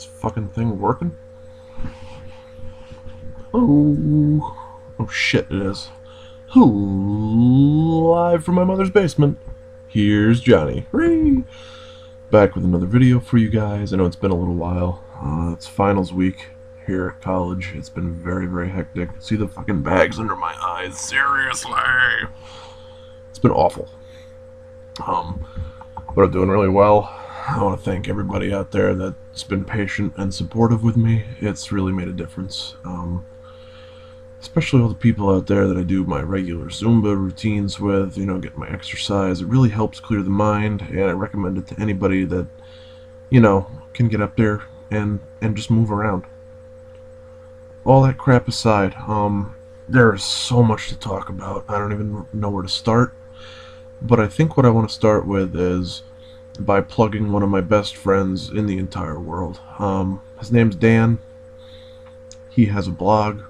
this fucking thing working? Oh shit, it is. Live from my mother's basement. Here's Johnny. Hooray! Back with another video for you guys. I know it's been a little while. It's finals week here at college. It's been very, very hectic. See the fucking bags under my eyes? Seriously! It's been awful. But I'm doing really well. I want to thank everybody out there that's been patient and supportive with me. It's really made a difference. Especially all the people out there that I do my regular Zumba routines with, get my exercise. It really helps clear the mind, and I recommend it to anybody that, can get up there and just move around. All that crap aside, there is so much to talk about. I don't even know where to start. But I think what I want to start with is by plugging one of my best friends in the entire world. His name's Dan. He has a blog.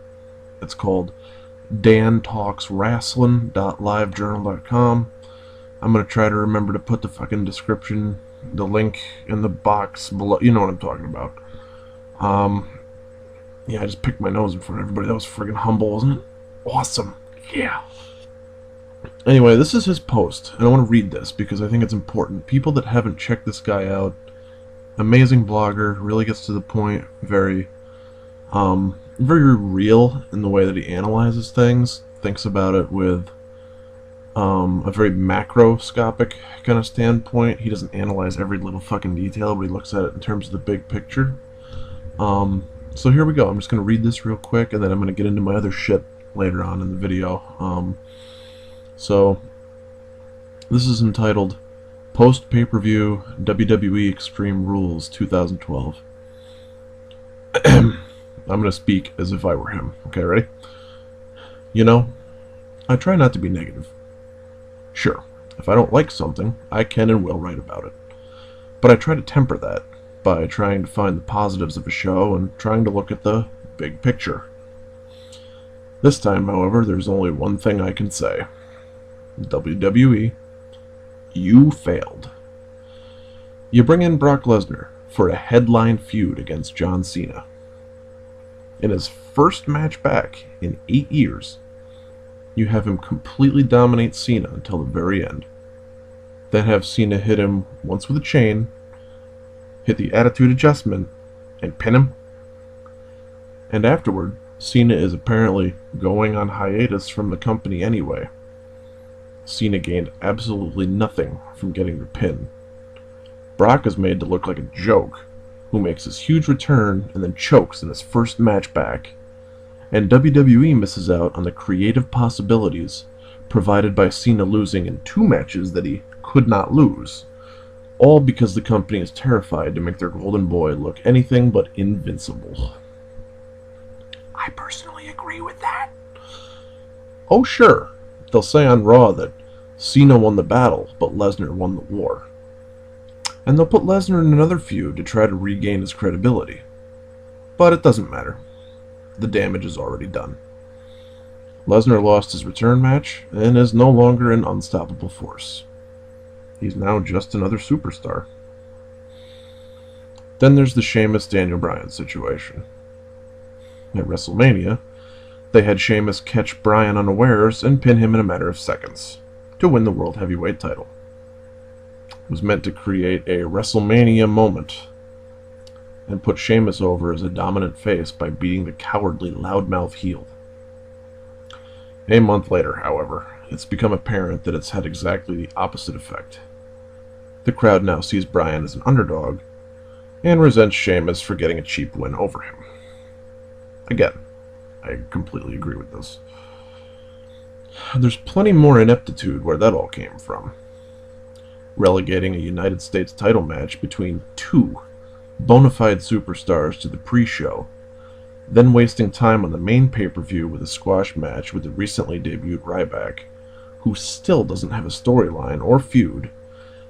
It's called dantalkswrestling.livejournal.com. I'm going to try to remember to put the fucking description, the link in the box below. You know what I'm talking about. Yeah, I just picked my nose in front of everybody. That was friggin' humble, wasn't it? Awesome. Yeah. Anyway, this is his post, and I want to read this because I think it's important. People that haven't checked this guy out, amazing blogger, really gets to the point, very real in the way that he analyzes things, thinks about it with a very macroscopic kind of standpoint. He doesn't analyze every little fucking detail, but he looks at it in terms of the big picture. So here we go. I'm just going to read this real quick, and then I'm going to get into my other shit later on in the video. So, this is entitled Post Pay-Per-View WWE Extreme Rules 2012. I'm going to speak as if I were him. Okay, ready? I try not to be negative. Sure, if I don't like something, I can and will write about it. But I try to temper that by trying to find the positives of a show and trying to look at the big picture. This time, however, there's only one thing I can say. WWE, you failed. You bring in Brock Lesnar for a headline feud against John Cena. In his first match back in 8 years, you have him completely dominate Cena until the very end. Then have Cena hit him once with a chain, hit the Attitude Adjustment, and pin him. And afterward, Cena is apparently going on hiatus from the company anyway. Cena gained absolutely nothing from getting the pin. Brock is made to look like a joke, who makes his huge return and then chokes in his first match back. And WWE misses out on the creative possibilities provided by Cena losing in 2 matches that he could not lose, all because the company is terrified to make their golden boy look anything but invincible. I personally agree with that. Oh sure, they'll say on Raw that Cena won the battle, but Lesnar won the war. And they'll put Lesnar in another feud to try to regain his credibility. But it doesn't matter. The damage is already done. Lesnar lost his return match and is no longer an unstoppable force. He's now just another superstar. Then there's the Sheamus Daniel Bryan situation. At WrestleMania, they had Sheamus catch Bryan unawares and pin him in a matter of seconds to win the World Heavyweight title. It was meant to create a WrestleMania moment and put Sheamus over as a dominant face by beating the cowardly loudmouth heel. A month later, however, it's become apparent that it's had exactly the opposite effect. The crowd now sees Bryan as an underdog and resents Sheamus for getting a cheap win over him. Again, I completely agree with this. There's plenty more ineptitude where that all came from. Relegating a United States title match between 2 bona fide superstars to the pre-show, then wasting time on the main pay-per-view with a squash match with the recently debuted Ryback, who still doesn't have a storyline or feud,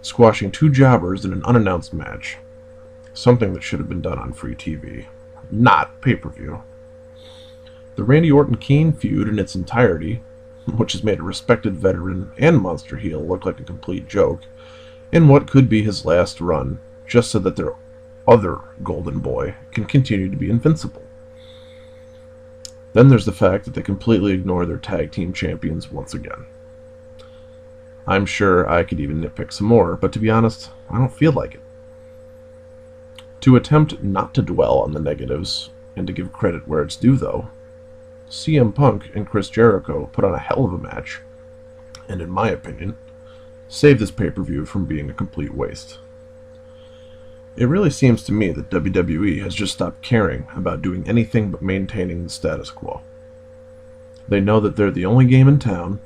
squashing 2 jobbers in an unannounced match. Something that should have been done on free TV, not pay-per-view. The Randy Orton-Kane feud in its entirety, which has made a respected veteran and monster heel look like a complete joke, in what could be his last run, just so that their other Golden Boy can continue to be invincible. Then there's the fact that they completely ignore their tag team champions once again. I'm sure I could even nitpick some more, but to be honest, I don't feel like it. To attempt not to dwell on the negatives, and to give credit where it's due though, CM Punk and Chris Jericho put on a hell of a match, and in my opinion, saved this pay-per-view from being a complete waste. It really seems to me that WWE has just stopped caring about doing anything but maintaining the status quo. They know that they're the only game in town.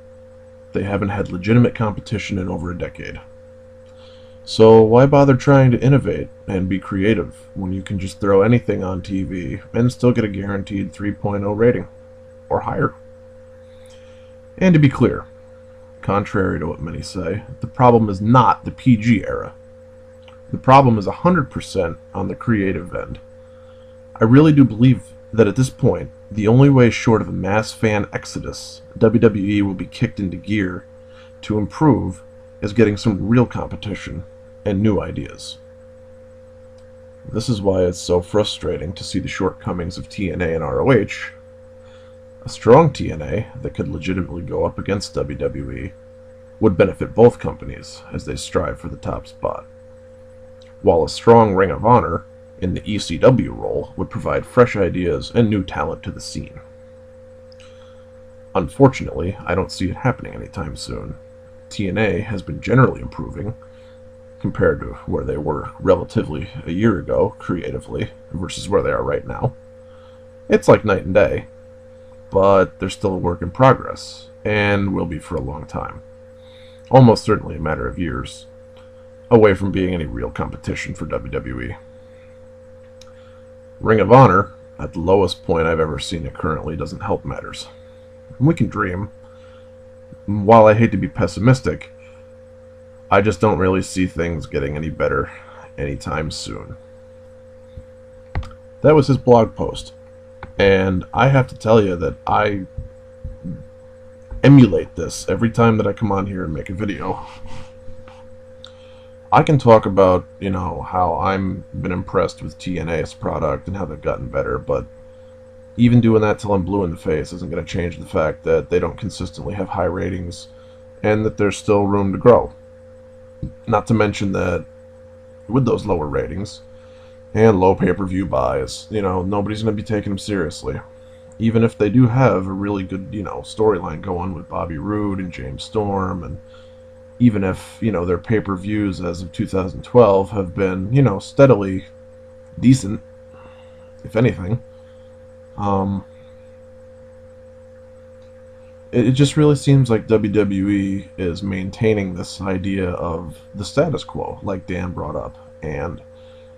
They haven't had legitimate competition in over a decade. So why bother trying to innovate and be creative when you can just throw anything on TV and still get a guaranteed 3.0 rating, or higher? And to be clear, contrary to what many say, the problem is not the PG era. The problem is 100% on the creative end. I really do believe that at this point, the only way short of a mass fan exodus WWE will be kicked into gear to improve is getting some real competition and new ideas. This is why it's so frustrating to see the shortcomings of TNA and ROH. A strong TNA that could legitimately go up against WWE would benefit both companies as they strive for the top spot, while a strong Ring of Honor in the ECW role would provide fresh ideas and new talent to the scene. Unfortunately, I don't see it happening anytime soon. TNA has been generally improving compared to where they were relatively a year ago, creatively, versus where they are right now. It's like night and day, but they're still a work in progress, and will be for a long time. Almost certainly a matter of years, away from being any real competition for WWE. Ring of Honor, at the lowest point I've ever seen it currently, doesn't help matters. We can dream. While I hate to be pessimistic, I just don't really see things getting any better anytime soon. That was his blog post, and I have to tell you that I emulate this every time that I come on here and make a video. I can talk about, how I'm been impressed with TNA's product and how they've gotten better, but even doing that till I'm blue in the face isn't going to change the fact that they don't consistently have high ratings and that there's still room to grow. Not to mention that with those lower ratings and low pay-per-view buys, nobody's going to be taking them seriously. Even if they do have a really good, storyline going with Bobby Roode and James Storm, and even if, their pay-per-views as of 2012 have been, steadily decent, if anything. It just really seems like WWE is maintaining this idea of the status quo, like Dan brought up. And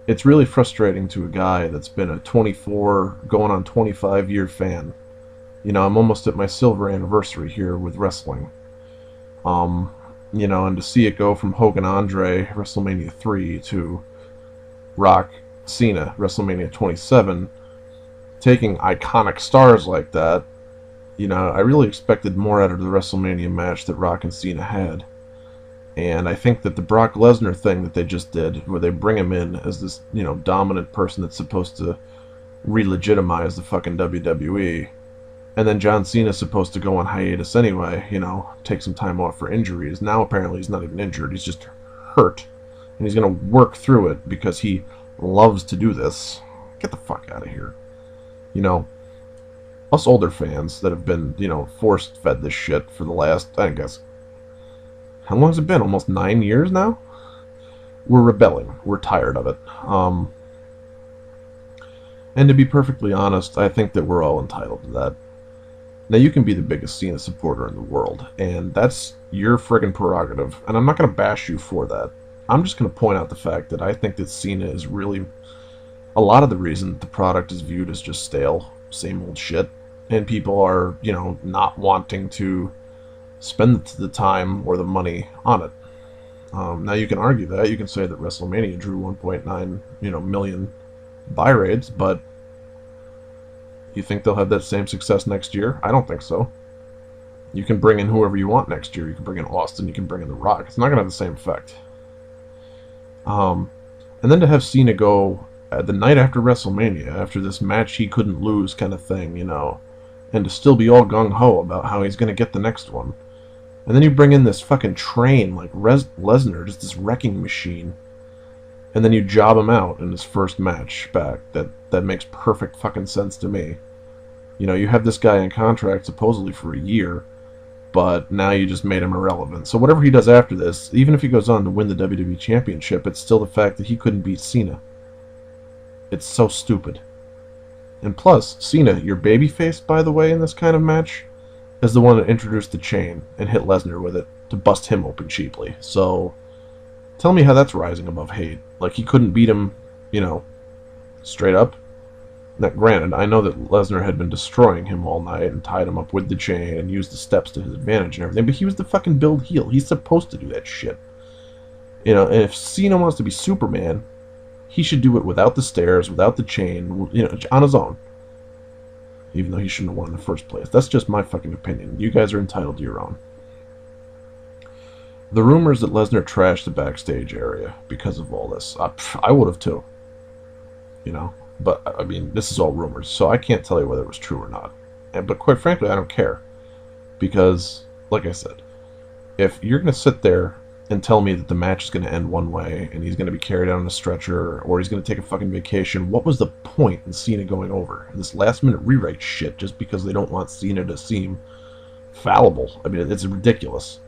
it's really frustrating to a guy that's been a 24, going on 25-year fan. I'm almost at my silver anniversary here with wrestling. And to see it go from Hogan Andre, WrestleMania 3, to Rock Cena, WrestleMania 27, taking iconic stars like that, I really expected more out of the WrestleMania match that Rock and Cena had. And I think that the Brock Lesnar thing that they just did, where they bring him in as this, dominant person that's supposed to re-legitimize the fucking WWE, and then John Cena's supposed to go on hiatus anyway, take some time off for injuries. Now apparently he's not even injured, he's just hurt. And he's going to work through it because he loves to do this. Get the fuck out of here. Us older fans that have been, force-fed this shit for the last, I guess, how long has it been? Almost 9 years now? We're rebelling. We're tired of it. And to be perfectly honest, I think that we're all entitled to that. Now, you can be the biggest Cena supporter in the world, and that's your friggin' prerogative, and I'm not going to bash you for that. I'm just going to point out the fact that I think that Cena is really a lot of the reason that the product is viewed as just stale, same old shit, and people are, not wanting to spend the time or the money on it. Now, you can argue that. You can say that WrestleMania drew 1.9, million buy rates, but you think they'll have that same success next year? I don't think so. You can bring in whoever you want next year. You can bring in Austin. You can bring in The Rock. It's not going to have the same effect. And then to have Cena go the night after WrestleMania, after this match he couldn't lose kind of thing, and to still be all gung-ho about how he's going to get the next one. And then you bring in this fucking train like Lesnar, just this wrecking machine, and then you job him out in his first match back. That makes perfect fucking sense to me. You have this guy in contract supposedly for a year, but now you just made him irrelevant. So whatever he does after this, even if he goes on to win the WWE Championship, it's still the fact that he couldn't beat Cena. It's so stupid. And plus, Cena, your babyface, by the way, in this kind of match, is the one that introduced the chain and hit Lesnar with it to bust him open cheaply. So, tell me how that's rising above hate. Like, he couldn't beat him, straight up. Now, granted, I know that Lesnar had been destroying him all night and tied him up with the chain and used the steps to his advantage and everything, but he was the fucking build heel. He's supposed to do that shit. And if Cena wants to be Superman, he should do it without the stairs, without the chain, on his own. Even though he shouldn't have won in the first place. That's just my fucking opinion. You guys are entitled to your own. The rumors that Lesnar trashed the backstage area because of all this, I would have too. But, I mean, this is all rumors, so I can't tell you whether it was true or not. But quite frankly, I don't care. Because, like I said, if you're going to sit there and tell me that the match is going to end one way, and he's going to be carried out on a stretcher, or he's going to take a fucking vacation, what was the point in Cena going over? And this last-minute rewrite shit, just because they don't want Cena to seem fallible. I mean, it's ridiculous.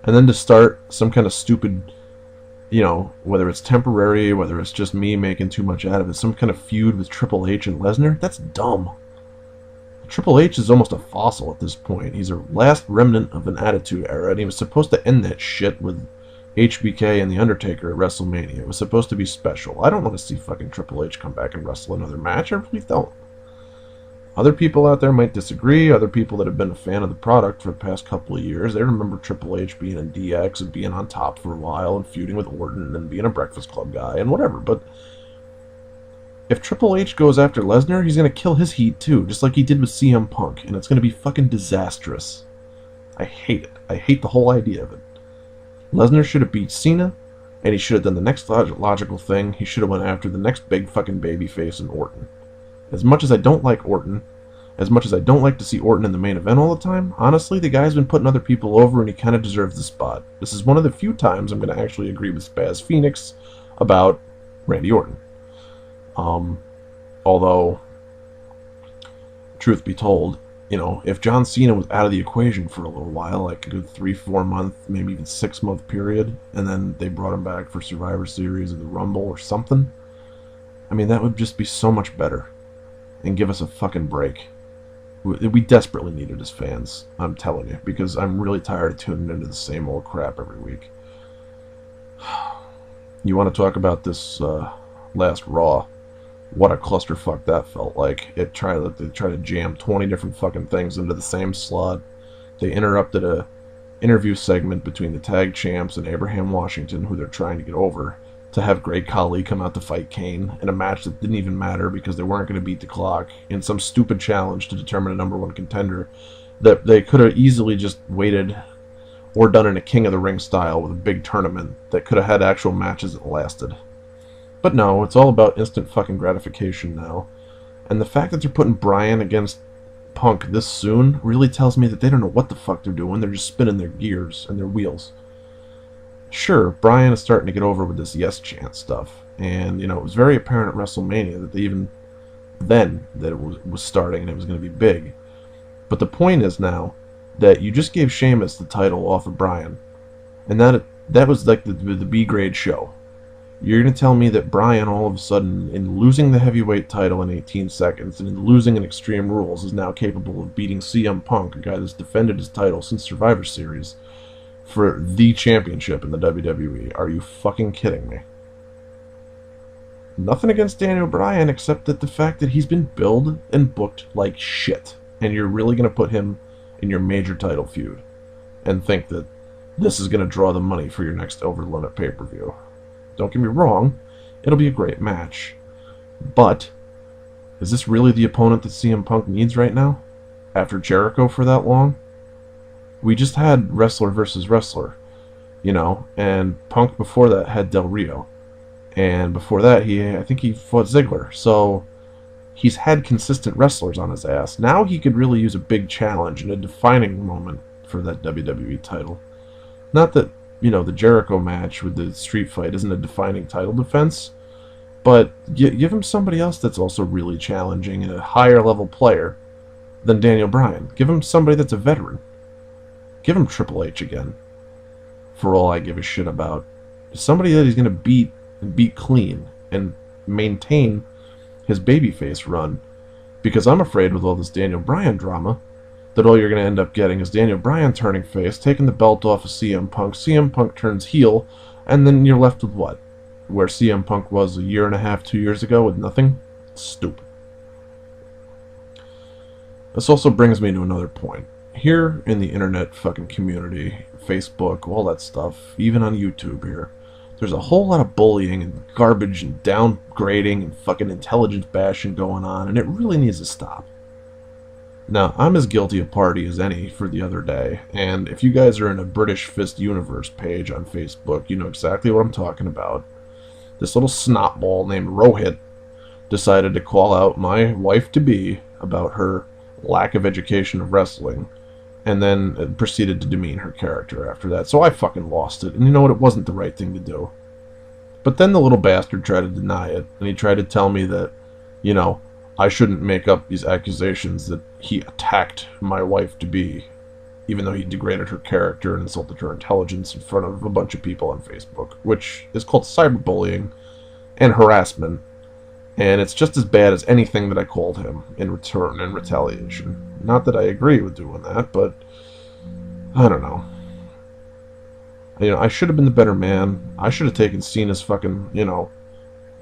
And then to start some kind of stupid, whether it's temporary, whether it's just me making too much out of it, some kind of feud with Triple H and Lesnar, that's dumb. Triple H is almost a fossil at this point. He's a last remnant of an Attitude Era, and he was supposed to end that shit with HBK and The Undertaker at WrestleMania. It was supposed to be special. I don't want to see fucking Triple H come back and wrestle another match. I really don't. Other people out there might disagree. Other people that have been a fan of the product for the past couple of years, they remember Triple H being in DX and being on top for a while and feuding with Orton and being a Breakfast Club guy and whatever. But if Triple H goes after Lesnar, he's going to kill his heat too, just like he did with CM Punk, and it's going to be fucking disastrous. I hate it. I hate the whole idea of it. Lesnar should have beat Cena, and he should have done the next logical thing. He should have went after the next big fucking babyface in Orton. As much as I don't like Orton, as much as I don't like to see Orton in the main event all the time, honestly, the guy's been putting other people over, and he kind of deserves the spot. This is one of the few times I'm going to actually agree with Spaz Phoenix about Randy Orton. Although, truth be told, if John Cena was out of the equation for a little while, like a good 3-4 month, maybe even 6 month period, and then they brought him back for Survivor Series or the Rumble or something, I mean, that would just be so much better and give us a fucking break. We desperately need it as fans, I'm telling you, because I'm really tired of tuning into the same old crap every week. You want to talk about this last Raw? What a clusterfuck that felt like. They tried to jam 20 different fucking things into the same slot. They interrupted a interview segment between the tag champs and Abraham Washington, who they're trying to get over, to have Great Khali come out to fight Kane in a match that didn't even matter because they weren't going to beat the clock in some stupid challenge to determine a #1 contender that they could have easily just waited or done in a King of the Ring style with a big tournament that could have had actual matches that lasted. But no, it's all about instant fucking gratification now. And the fact that they're putting Bryan against Punk this soon really tells me that they don't know what the fuck they're doing. They're just spinning their gears and their wheels. Sure, Bryan is starting to get over with this yes chant stuff. And, it was very apparent at WrestleMania that it was starting and it was going to be big. But the point is now that you just gave Sheamus the title off of Bryan. And that was like the B-grade show. You're going to tell me that Bryan, all of a sudden, in losing the heavyweight title in 18 seconds and in losing in Extreme Rules, is now capable of beating CM Punk, a guy that's defended his title since Survivor Series, for the championship in the WWE? Are you fucking kidding me? Nothing against Daniel Bryan, except that the fact that he's been billed and booked like shit, and you're really going to put him in your major title feud and think that this is going to draw the money for your next Over the Limit pay-per-view. Don't get me wrong, it'll be a great match. But, is this really the opponent that CM Punk needs right now? After Jericho for that long? We just had wrestler versus wrestler, and Punk before that had Del Rio. and before that, I think he fought Ziggler. So he's had consistent wrestlers on his ass. Now he could really use a big challenge and a defining moment for that WWE title. Not that, the Jericho match with the street fight isn't a defining title defense, but give him somebody else that's also really challenging and a higher level player than Daniel Bryan. Give him somebody that's a veteran. Give him Triple H again, for all I give a shit about. Somebody that he's going to beat and beat clean and maintain his babyface run. Because I'm afraid with all this Daniel Bryan drama that all you're going to end up getting is Daniel Bryan turning face, taking the belt off of CM Punk turns heel, and then you're left with what? Where CM Punk was a year and a half, 2 years ago with nothing? Stupid. This also brings me to another point. Here in the internet fucking community, Facebook, all that stuff, even on YouTube here, there's a whole lot of bullying and garbage and downgrading and fucking intelligence bashing going on, and it really needs to stop. Now, I'm as guilty a party as any for the other day, and if you guys are in a British Fist Universe page on Facebook, you know exactly what I'm talking about. This little snotball named Rohit decided to call out my wife-to-be about her lack of education of wrestling, and then proceeded to demean her character after that. So I fucking lost it, and you know what? It wasn't the right thing to do. But then the little bastard tried to deny it, and he tried to tell me that, I shouldn't make up these accusations that he attacked my wife-to-be, even though he degraded her character and insulted her intelligence in front of a bunch of people on Facebook, which is called cyberbullying and harassment, and it's just as bad as anything that I called him in return and retaliation. Not that I agree with doing that, but I don't know. I should have been the better man. I should have taken Cena's fucking,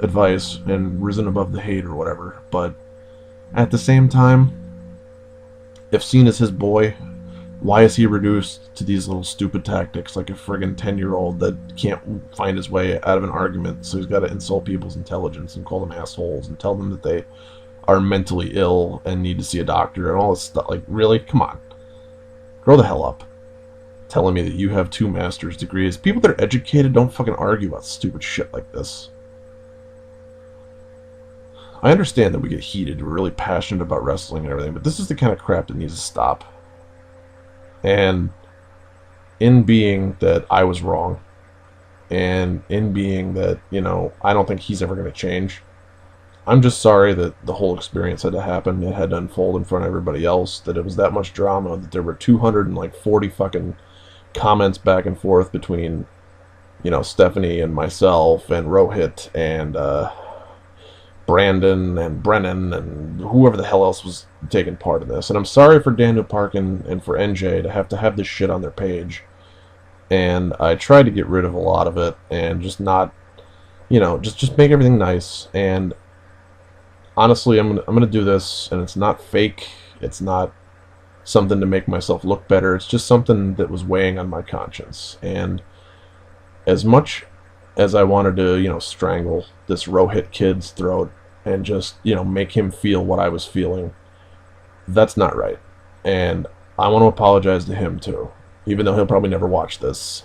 advice and risen above the hate or whatever. But at the same time, if Cena's his boy, why is he reduced to these little stupid tactics like a friggin' 10-year-old that can't find his way out of an argument, so he's got to insult people's intelligence and call them assholes and tell them that they are mentally ill and need to see a doctor and all this stuff. Like, really? Come on. Grow the hell up. Telling me that you have 2 master's degrees. People that are educated don't fucking argue about stupid shit like this. I understand that we get heated, we're really passionate about wrestling and everything, but this is the kind of crap that needs to stop. And in being that I was wrong, and in being that, I don't think he's ever going to change, I'm just sorry that the whole experience had to happen. It had to unfold in front of everybody else, that it was that much drama, that there were 240 fucking comments back and forth between, Stephanie and myself and Rohit and Brandon and Brennan and whoever the hell else was taking part in this. And I'm sorry for Daniel Parkin and for NJ to have this shit on their page. And I tried to get rid of a lot of it and just not, just make everything nice. And honestly, I'm gonna do this, and it's not fake. It's not something to make myself look better. It's just something that was weighing on my conscience. And as much as I wanted to, strangle this Rohit kid's throat and just, make him feel what I was feeling, that's not right. And I want to apologize to him too, even though he'll probably never watch this.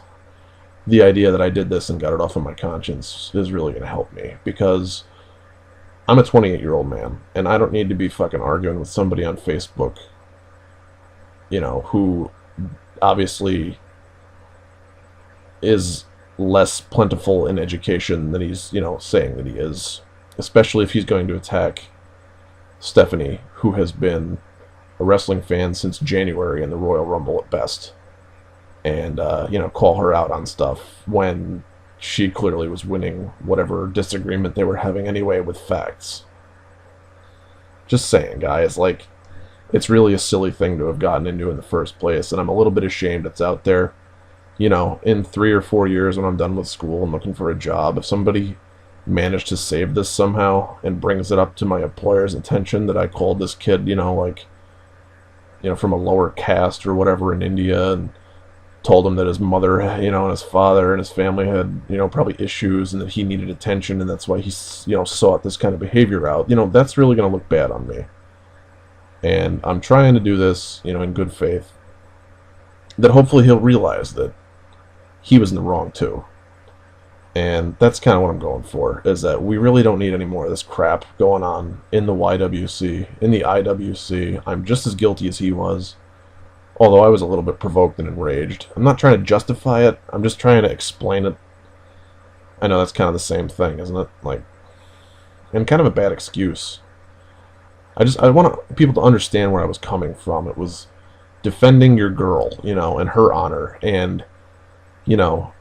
The idea that I did this and got it off of my conscience is really going to help me, because I'm a 28-year-old man, and I don't need to be fucking arguing with somebody on Facebook, who obviously is less plentiful in education than he's, saying that he is. Especially if he's going to attack Stephanie, who has been a wrestling fan since January in the Royal Rumble at best. And, call her out on stuff when she clearly was winning whatever disagreement they were having anyway with facts. Just saying, guys, it's really a silly thing to have gotten into in the first place, and I'm a little bit ashamed it's out there. In 3 or 4 years when I'm done with school and looking for a job, if somebody managed to save this somehow and brings it up to my employer's attention that I called this kid, from a lower caste or whatever in India, and told him that his mother, and his father and his family had, probably issues, and that he needed attention, and that's why he, sought this kind of behavior out, that's really going to look bad on me. And I'm trying to do this, in good faith, that hopefully he'll realize that he was in the wrong too. And that's kind of what I'm going for, is that we really don't need any more of this crap going on in the YWC, in the IWC. I'm just as guilty as he was, although I was a little bit provoked and enraged. I'm not trying to justify it, I'm just trying to explain it. I know that's kind of the same thing, isn't it? Like, and kind of a bad excuse. I want people to understand where I was coming from. It was defending your girl, and her honor, and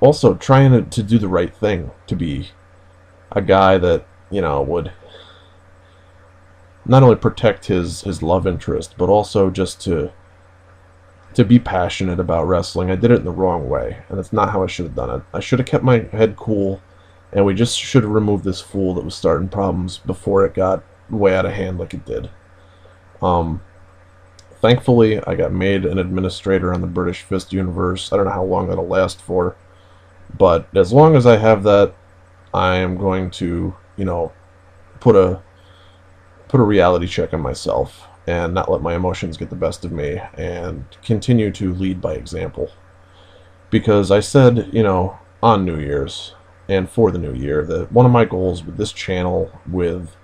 also trying to do the right thing, to be a guy that, would not only protect his love interest, but also just to be passionate about wrestling. I did it in the wrong way, and that's not how I should have done it. I should have kept my head cool, and we just should have removed this fool that was starting problems before it got way out of hand like it did. Thankfully, I got made an administrator on the British Fist universe. I don't know how long that'll last for, but as long as I have that, I am going to, put a reality check on myself and not let my emotions get the best of me and continue to lead by example. Because I said, on New Year's and for the new year, that one of my goals with this channel, with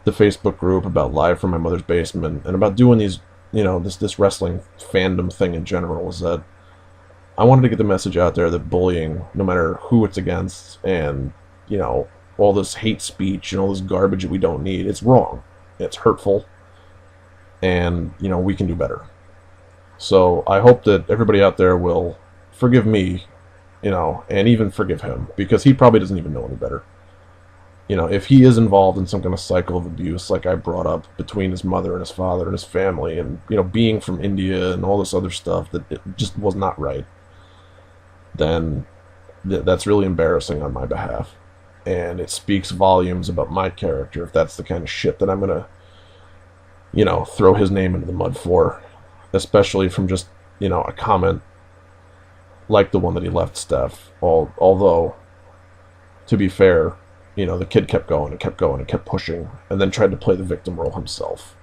the Facebook group about Live from My Mother's Basement, and about doing these, this wrestling fandom thing in general, is that I wanted to get the message out there that bullying, no matter who it's against, and, all this hate speech and all this garbage that we don't need, it's wrong. It's hurtful. And, we can do better. So I hope that everybody out there will forgive me, and even forgive him, because he probably doesn't even know any better. If he is involved in some kind of cycle of abuse, like I brought up, between his mother and his father and his family, and, being from India and all this other stuff that it just was not right, then that's really embarrassing on my behalf. And it speaks volumes about my character if that's the kind of shit that I'm going to, throw his name into the mud for. Especially from just, a comment like the one that he left Steph. Although, to be fair, the kid kept going and kept going and kept pushing, and then tried to play the victim role himself.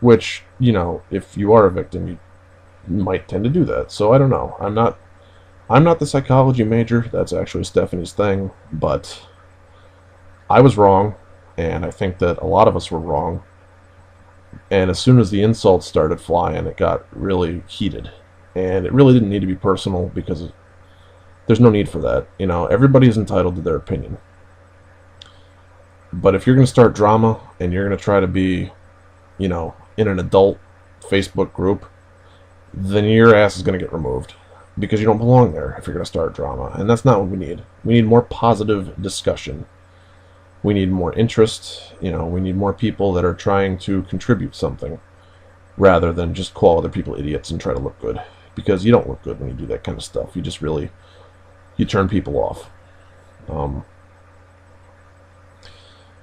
Which, if you are a victim, you might tend to do that. So I don't know. I'm not the psychology major. That's actually Stephanie's thing. But I was wrong, and I think that a lot of us were wrong. And as soon as the insults started flying, it got really heated. And it really didn't need to be personal, because there's no need for that. Everybody's entitled to their opinion. But if you're going to start drama, and you're going to try to be, in an adult Facebook group, then your ass is going to get removed. Because you don't belong there if you're going to start drama. And that's not what we need. We need more positive discussion. We need more interest. We need more people that are trying to contribute something, rather than just call other people idiots and try to look good. Because you don't look good when you do that kind of stuff. You just really, you turn people off.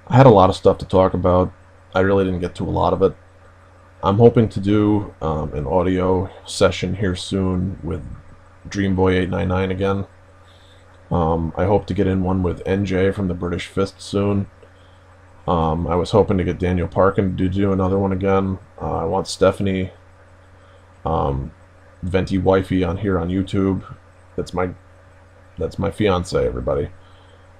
I had a lot of stuff to talk about. I really didn't get to a lot of it. I'm hoping to do an audio session here soon with Dreamboy899 again. I hope to get in one with NJ from the British Fist soon. I was hoping to get Daniel Parkin to do another one again. I want Stephanie, Venti Wifey, on here on YouTube. That's my fiance, everybody.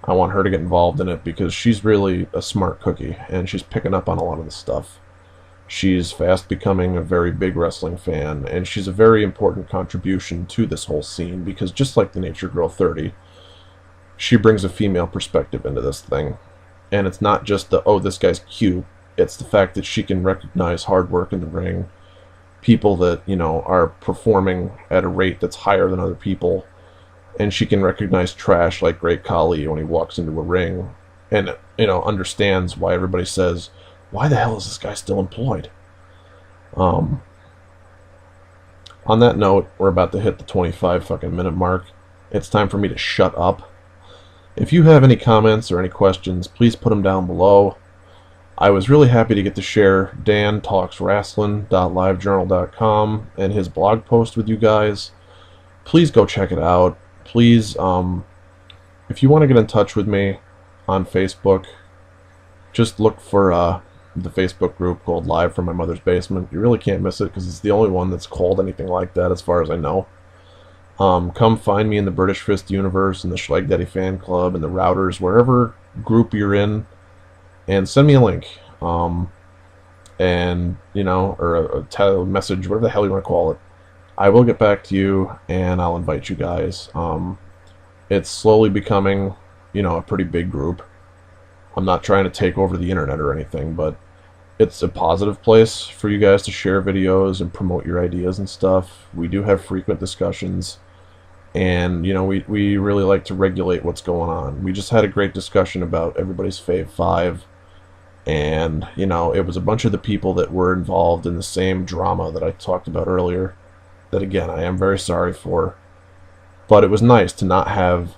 I want her to get involved in it, because she's really a smart cookie, and she's picking up on a lot of the stuff. She's fast becoming a very big wrestling fan, and she's a very important contribution to this whole scene, because just like the Nature Girl 30, she brings a female perspective into this thing. And it's not just the, oh, this guy's cute. It's the fact that she can recognize hard work in the ring, people that, are performing at a rate that's higher than other people, and she can recognize trash like Great Khali when he walks into a ring, and, understands why everybody says, why the hell is this guy still employed? On that note, we're about to hit the 25 fucking minute mark. It's time for me to shut up. If you have any comments or any questions, please put them down below. I was really happy to get to share dantalkswrestling.livejournal.com and his blog post with you guys. Please go check it out. Please, if you want to get in touch with me on Facebook, just look for the Facebook group called Live from My Mother's Basement. You really can't miss it, because it's the only one that's called anything like that as far as I know. Come find me in the British Fist universe, in the Schleg Daddy fan club, in the routers, wherever group you're in, and send me a link. And, or a message, whatever the hell you want to call it. I will get back to you, and I'll invite you guys. It's slowly becoming, a pretty big group. I'm not trying to take over the internet or anything, but it's a positive place for you guys to share videos and promote your ideas and stuff. We do have frequent discussions, and we really like to regulate what's going on. We just had a great discussion about everybody's Fave 5, and it was a bunch of the people that were involved in the same drama that I talked about earlier, that again I am very sorry for, but it was nice to not have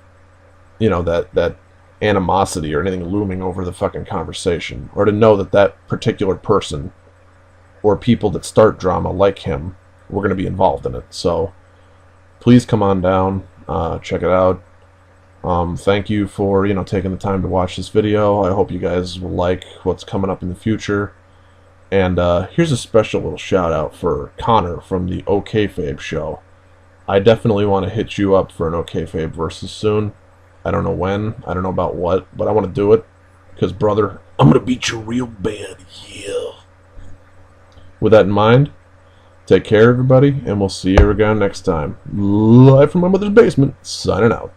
that animosity or anything looming over the fucking conversation, or to know that that particular person or people that start drama like him were going to be involved in it. So please come on down, check it out. Thank you for taking the time to watch this video. I hope you guys will like what's coming up in the future. And here's a special little shout out for Connor from the OKFabe show. I definitely want to hit you up for an OKFabe versus soon. I don't know when, I don't know about what, but I want to do it, because brother, I'm going to beat you real bad, yeah. With that in mind, take care everybody, and we'll see you again next time. Live from my mother's basement, signing out.